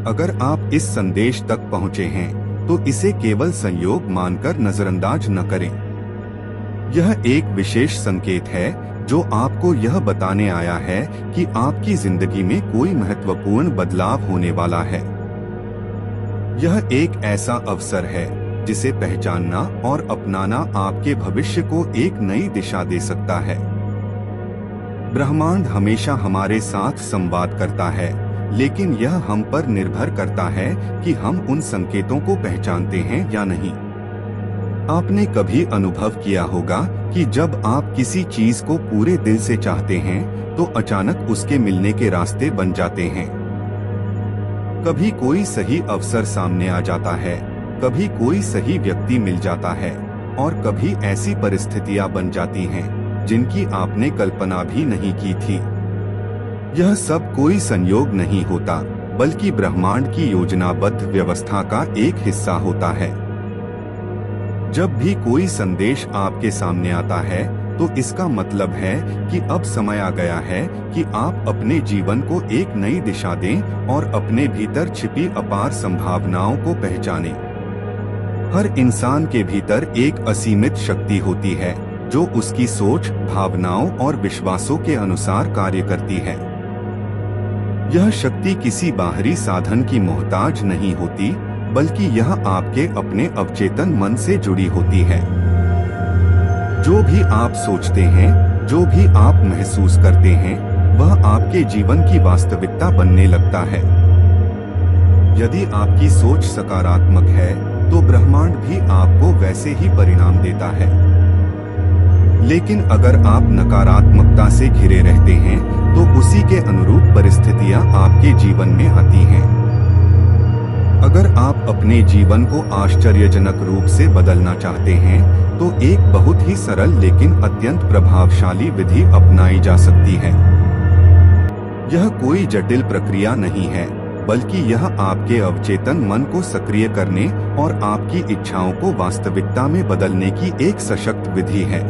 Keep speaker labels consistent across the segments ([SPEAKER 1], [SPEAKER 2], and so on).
[SPEAKER 1] अगर आप इस संदेश तक पहुँचे हैं तो इसे केवल संयोग मानकर नजरअंदाज न करें। यह एक विशेष संकेत है जो आपको यह बताने आया है कि आपकी जिंदगी में कोई महत्वपूर्ण बदलाव होने वाला है। यह एक ऐसा अवसर है जिसे पहचानना और अपनाना आपके भविष्य को एक नई दिशा दे सकता है। ब्रह्मांड हमेशा हमारे साथ संवाद करता है, लेकिन यह हम पर निर्भर करता है कि हम उन संकेतों को पहचानते हैं या नहीं। आपने कभी अनुभव किया होगा कि जब आप किसी चीज को पूरे दिल से चाहते हैं तो अचानक उसके मिलने के रास्ते बन जाते हैं। कभी कोई सही अवसर सामने आ जाता है, कभी कोई सही व्यक्ति मिल जाता है और कभी ऐसी परिस्थितियां बन जाती हैं जिनकी आपने कल्पना भी नहीं की थी। यह सब कोई संयोग नहीं होता, बल्कि ब्रह्मांड की योजनाबद्ध व्यवस्था का एक हिस्सा होता है। जब भी कोई संदेश आपके सामने आता है तो इसका मतलब है कि अब समय आ गया है कि आप अपने जीवन को एक नई दिशा दें और अपने भीतर छिपी अपार संभावनाओं को पहचानें। हर इंसान के भीतर एक असीमित शक्ति होती है जो उसकी सोच, भावनाओं और विश्वासों के अनुसार कार्य करती है। यह शक्ति किसी बाहरी साधन की मोहताज नहीं होती, बल्कि यह आपके अपने अवचेतन मन से जुड़ी होती है। जो भी आप सोचते हैं, जो भी आप महसूस करते हैं, वह आपके जीवन की वास्तविकता बनने लगता है। यदि आपकी सोच सकारात्मक है तो ब्रह्मांड भी आपको वैसे ही परिणाम देता है। लेकिन अगर आप नकारात्मकता से घिरे रहते हैं तो उसी के अनुरूप परिस्थितियां आपके जीवन में आती हैं। अगर आप अपने जीवन को आश्चर्यजनक रूप से बदलना चाहते हैं तो एक बहुत ही सरल लेकिन अत्यंत प्रभावशाली विधि अपनाई जा सकती है। यह कोई जटिल प्रक्रिया नहीं है, बल्कि यह आपके अवचेतन मन को सक्रिय करने और आपकी इच्छाओं को वास्तविकता में बदलने की एक सशक्त विधि है।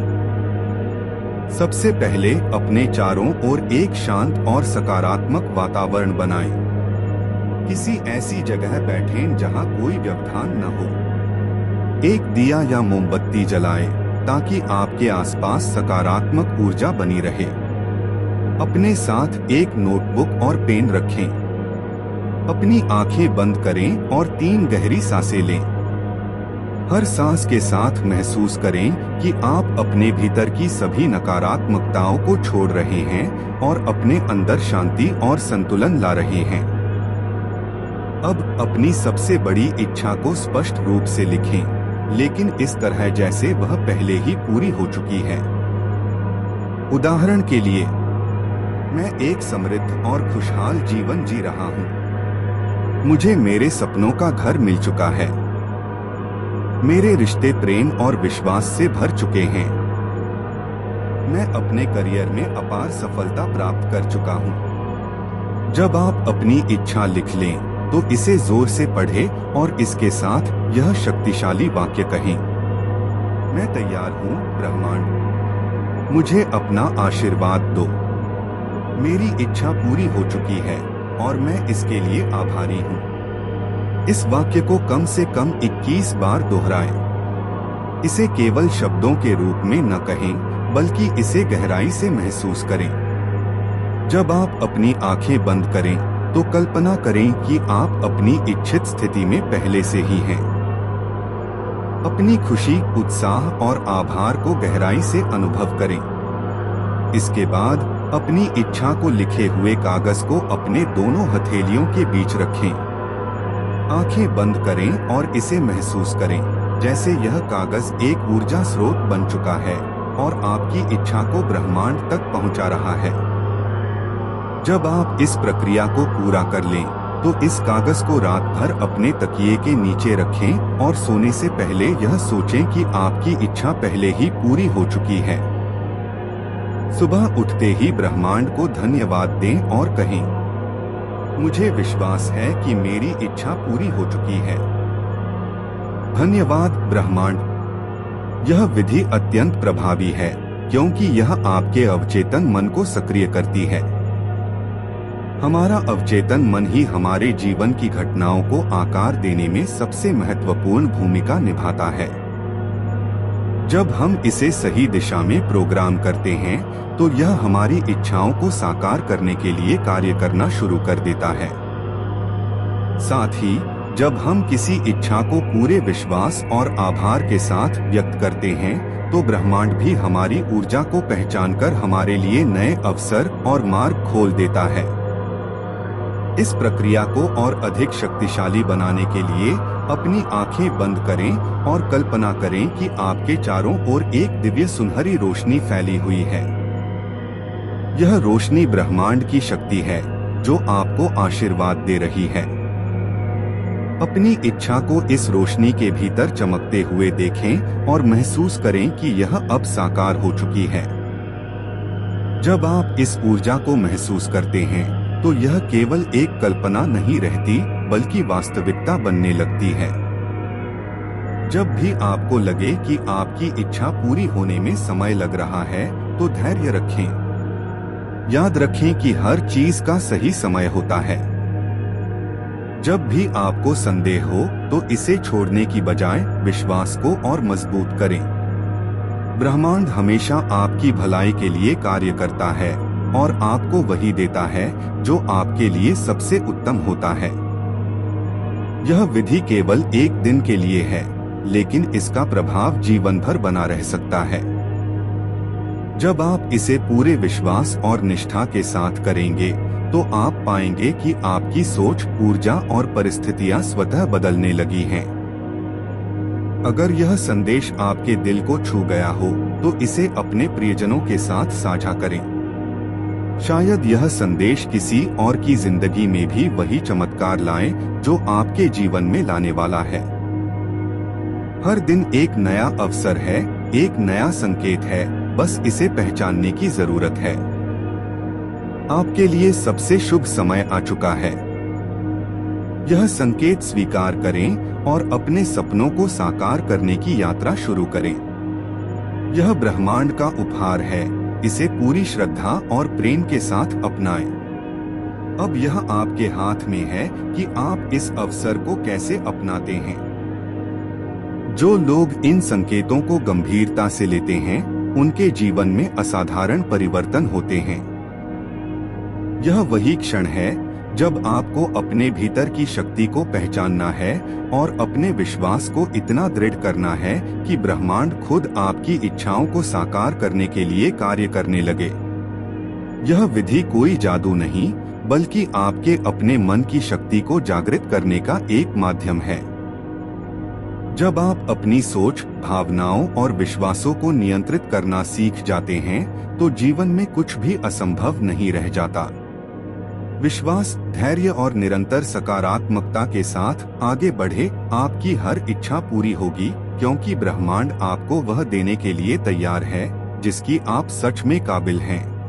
[SPEAKER 1] सबसे पहले अपने चारों ओर एक शांत और सकारात्मक वातावरण बनाएं। किसी ऐसी जगह बैठें जहां कोई व्यवधान न हो। एक दिया या मोमबत्ती जलाएं ताकि आपके आसपास सकारात्मक ऊर्जा बनी रहे। अपने साथ एक नोटबुक और पेन रखें। अपनी आंखें बंद करें और 3 गहरी सांसें लें। हर सांस के साथ महसूस करें कि आप अपने भीतर की सभी नकारात्मकताओं को छोड़ रहे हैं और अपने अंदर शांति और संतुलन ला रहे हैं। अब अपनी सबसे बड़ी इच्छा को स्पष्ट रूप से लिखें, लेकिन इस तरह जैसे वह पहले ही पूरी हो चुकी है। उदाहरण के लिए, मैं एक समृद्ध और खुशहाल जीवन जी रहा हूँ। मुझे मेरे सपनों का घर मिल चुका है। मेरे रिश्ते प्रेम और विश्वास से भर चुके हैं। मैं अपने करियर में अपार सफलता प्राप्त कर चुका हूँ। जब आप अपनी इच्छा लिख लें तो इसे जोर से पढ़ें और इसके साथ यह शक्तिशाली वाक्य कहें। मैं तैयार हूँ ब्रह्मांड, मुझे अपना आशीर्वाद दो। मेरी इच्छा पूरी हो चुकी है और मैं इसके लिए आभारी हूँ। इस वाक्य को कम से कम 21 बार दोहराएं। इसे केवल शब्दों के रूप में न कहें, बल्कि इसे गहराई से महसूस करें। जब आप अपनी आंखें बंद करें तो कल्पना करें कि आप अपनी इच्छित स्थिति में पहले से ही हैं। अपनी खुशी, उत्साह और आभार को गहराई से अनुभव करें। इसके बाद अपनी इच्छा को लिखे हुए कागज को अपने दोनों हथेलियों के बीच रखें। आंखें बंद करें और इसे महसूस करें जैसे यह कागज एक ऊर्जा स्रोत बन चुका है और आपकी इच्छा को ब्रह्मांड तक पहुंचा रहा है। जब आप इस प्रक्रिया को पूरा कर लें तो इस कागज को रात भर अपने तकिए के नीचे रखें और सोने से पहले यह सोचें कि आपकी इच्छा पहले ही पूरी हो चुकी है। सुबह उठते ही ब्रह्मांड को धन्यवाद दें और कहें, मुझे विश्वास है कि मेरी इच्छा पूरी हो चुकी है। धन्यवाद ब्रह्मांड। यह विधि अत्यंत प्रभावी है क्योंकि यह आपके अवचेतन मन को सक्रिय करती है। हमारा अवचेतन मन ही हमारे जीवन की घटनाओं को आकार देने में सबसे महत्वपूर्ण भूमिका निभाता है। जब हम इसे सही दिशा में प्रोग्राम करते हैं तो यह हमारी इच्छाओं को साकार करने के लिए कार्य करना शुरू कर देता है। साथ ही जब हम किसी इच्छा को पूरे विश्वास और आभार के साथ व्यक्त करते हैं तो ब्रह्मांड भी हमारी ऊर्जा को पहचानकर हमारे लिए नए अवसर और मार्ग खोल देता है। इस प्रक्रिया को और अधिक शक्तिशाली बनाने के लिए अपनी आंखें बंद करें और कल्पना करें कि आपके चारों ओर एक दिव्य सुनहरी रोशनी फैली हुई है। यह रोशनी ब्रह्मांड की शक्ति है जो आपको आशीर्वाद दे रही है। अपनी इच्छा को इस रोशनी के भीतर चमकते हुए देखें और महसूस करें कि यह अब साकार हो चुकी है। जब आप इस ऊर्जा को महसूस करते हैं तो यह केवल एक कल्पना नहीं रहती बल्कि वास्तविकता बनने लगती है। जब भी आपको लगे कि आपकी इच्छा पूरी होने में समय लग रहा है तो धैर्य रखें। याद रखें कि हर चीज का सही समय होता है। जब भी आपको संदेह हो तो इसे छोड़ने की बजाय विश्वास को और मजबूत करें। ब्रह्मांड हमेशा आपकी भलाई के लिए कार्य करता है और आपको वही देता है जो आपके लिए सबसे उत्तम होता है। यह विधि केवल एक दिन के लिए है, लेकिन इसका प्रभाव जीवन भर बना रह सकता है। जब आप इसे पूरे विश्वास और निष्ठा के साथ करेंगे तो आप पाएंगे कि आपकी सोच, ऊर्जा और परिस्थितियां स्वतः बदलने लगी हैं। अगर यह संदेश आपके दिल को छू गया हो तो इसे अपने प्रियजनों के साथ साझा करें। शायद यह संदेश किसी और की जिंदगी में भी वही चमत्कार लाए जो आपके जीवन में लाने वाला है। हर दिन एक नया अवसर है, एक नया संकेत है, बस इसे पहचानने की जरूरत है। आपके लिए सबसे शुभ समय आ चुका है। यह संकेत स्वीकार करें और अपने सपनों को साकार करने की यात्रा शुरू करें। यह ब्रह्मांड का उपहार है, इसे पूरी श्रद्धा और प्रेम के साथ अपनाएं। अब यह आपके हाथ में है कि आप इस अवसर को कैसे अपनाते हैं। जो लोग इन संकेतों को गंभीरता से लेते हैं, उनके जीवन में असाधारण परिवर्तन होते हैं। यह वही क्षण है जब आपको अपने भीतर की शक्ति को पहचानना है और अपने विश्वास को इतना दृढ़ करना है कि ब्रह्मांड खुद आपकी इच्छाओं को साकार करने के लिए कार्य करने लगे। यह विधि कोई जादू नहीं, बल्कि आपके अपने मन की शक्ति को जागृत करने का एक माध्यम है। जब आप अपनी सोच, भावनाओं और विश्वासों को नियंत्रित करना सीख जाते हैं तो जीवन में कुछ भी असंभव नहीं रह जाता। विश्वास, धैर्य और निरंतर सकारात्मकता के साथ आगे बढ़े, आपकी हर इच्छा पूरी होगी, क्योंकि ब्रह्मांड आपको वह देने के लिए तैयार है जिसकी आप सच में काबिल हैं।